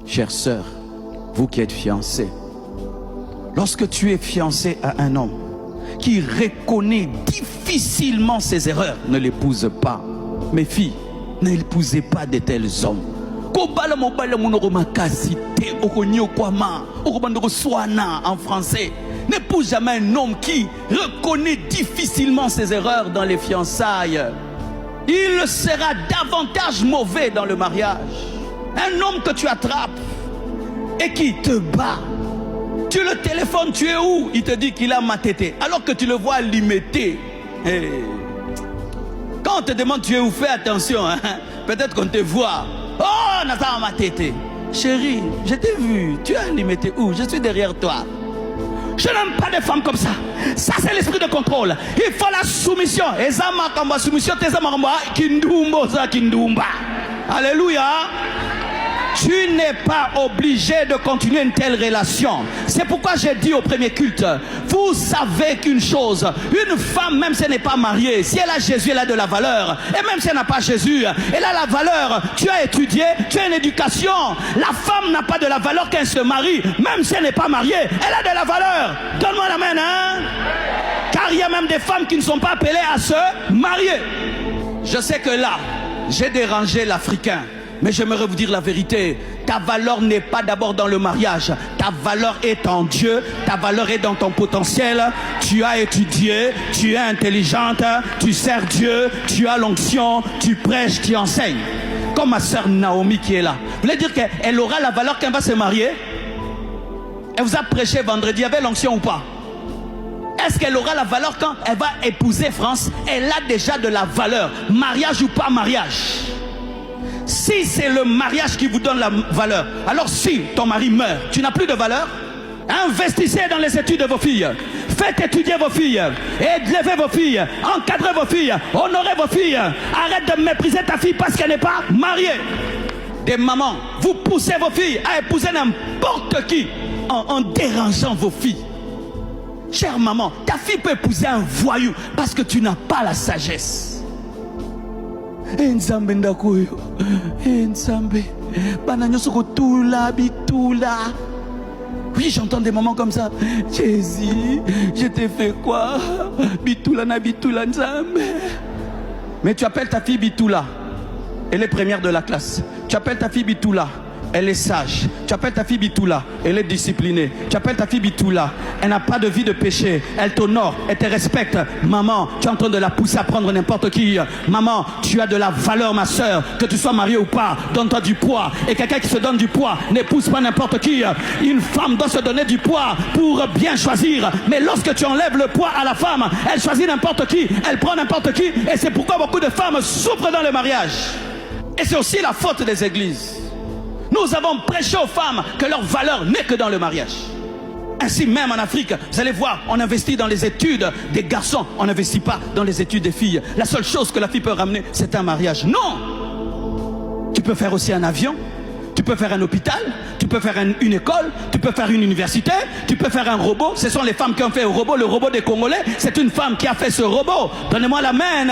Chère sœur, vous qui êtes fiancés, lorsque tu es fiancé à un homme qui reconnaît difficilement ses erreurs, ne l'épouse pas. Mes filles, n'épousez pas de tels hommes. En français, n'épouse jamais un homme qui reconnaît difficilement ses erreurs dans les fiançailles. Il sera davantage mauvais dans le mariage. Un homme que tu attrapes et qui te bat, tu le téléphones, tu es où? Il te dit qu'il a ma tété, alors que tu le vois limité. Hey. Quand on te demande tu es où, fais attention, hein? Peut-être qu'on te voit. Oh, Nazar ma tété. Chérie, je t'ai vu, tu as limité où? Je suis derrière toi. Je n'aime pas des femmes comme ça. Ça, c'est l'esprit de contrôle. Il faut la soumission. Alléluia. Tu n'es pas obligé de continuer une telle relation. C'est pourquoi j'ai dit au premier culte, vous savez qu'une chose, une femme, même si elle n'est pas mariée, si elle a Jésus, elle a de la valeur. Et même si elle n'a pas Jésus, elle a la valeur. Tu as étudié, tu as une éducation. La femme n'a pas de la valeur quand elle se marie, même si elle n'est pas mariée, elle a de la valeur. Donne-moi l'amen, hein? Car il y a même des femmes qui ne sont pas appelées à se marier. Je sais que là, j'ai dérangé l'Africain. Mais j'aimerais vous dire la vérité, ta valeur n'est pas d'abord dans le mariage, ta valeur est en Dieu, ta valeur est dans ton potentiel. Tu as étudié, tu es intelligente, tu sers Dieu, tu as l'onction, tu prêches, tu enseignes. Comme ma sœur Naomi qui est là. Vous voulez dire qu'elle aura la valeur quand elle va se marier? Elle vous a prêché vendredi, il y avait l'onction ou pas? Est-ce qu'elle aura la valeur quand elle va épouser France? Elle a déjà de la valeur, mariage ou pas mariage. Si c'est le mariage qui vous donne la valeur, alors si ton mari meurt, tu n'as plus de valeur. Investissez dans les études de vos filles. Faites étudier vos filles. Élevez vos filles. Encadrez vos filles. Honorez vos filles. Arrête de mépriser ta fille parce qu'elle n'est pas mariée. Des mamans, vous poussez vos filles à épouser n'importe qui en dérangeant vos filles. Chère maman, ta fille peut épouser un voyou parce que tu n'as pas la sagesse. Nzambe ndakoyo, Nzambe, bananyoso kotula bitula. Oui, j'entends des moments comme ça. Jésus, je t'ai fait quoi? Bitula na bitula Nzambe. Mais tu appelles ta fille Bitula, elle est première de la classe. Tu appelles ta fille Bitula, elle est sage. Tu appelles ta fille Bitula, elle est disciplinée. Tu appelles ta fille Bitula, elle n'a pas de vie de péché. Elle t'honore, elle te respecte. Maman, tu es en train de la pousser à prendre n'importe qui. Maman, tu as de la valeur, ma soeur. Que tu sois mariée ou pas, donne-toi du poids. Et quelqu'un qui se donne du poids n'épouse pas n'importe qui. Une femme doit se donner du poids pour bien choisir. Mais lorsque tu enlèves le poids à la femme, elle choisit n'importe qui, elle prend n'importe qui. Et c'est pourquoi beaucoup de femmes souffrent dans le mariage. Et c'est aussi la faute des églises. Nous avons prêché aux femmes que leur valeur n'est que dans le mariage. Ainsi même en Afrique, vous allez voir, on investit dans les études des garçons, on n'investit pas dans les études des filles. La seule chose que la fille peut ramener, c'est un mariage. Non! Tu peux faire aussi un avion, tu peux faire un hôpital, tu peux faire une école, tu peux faire une université, tu peux faire un robot. Ce sont les femmes qui ont fait le robot des Congolais. C'est une femme qui a fait ce robot. Donnez-moi l'amen.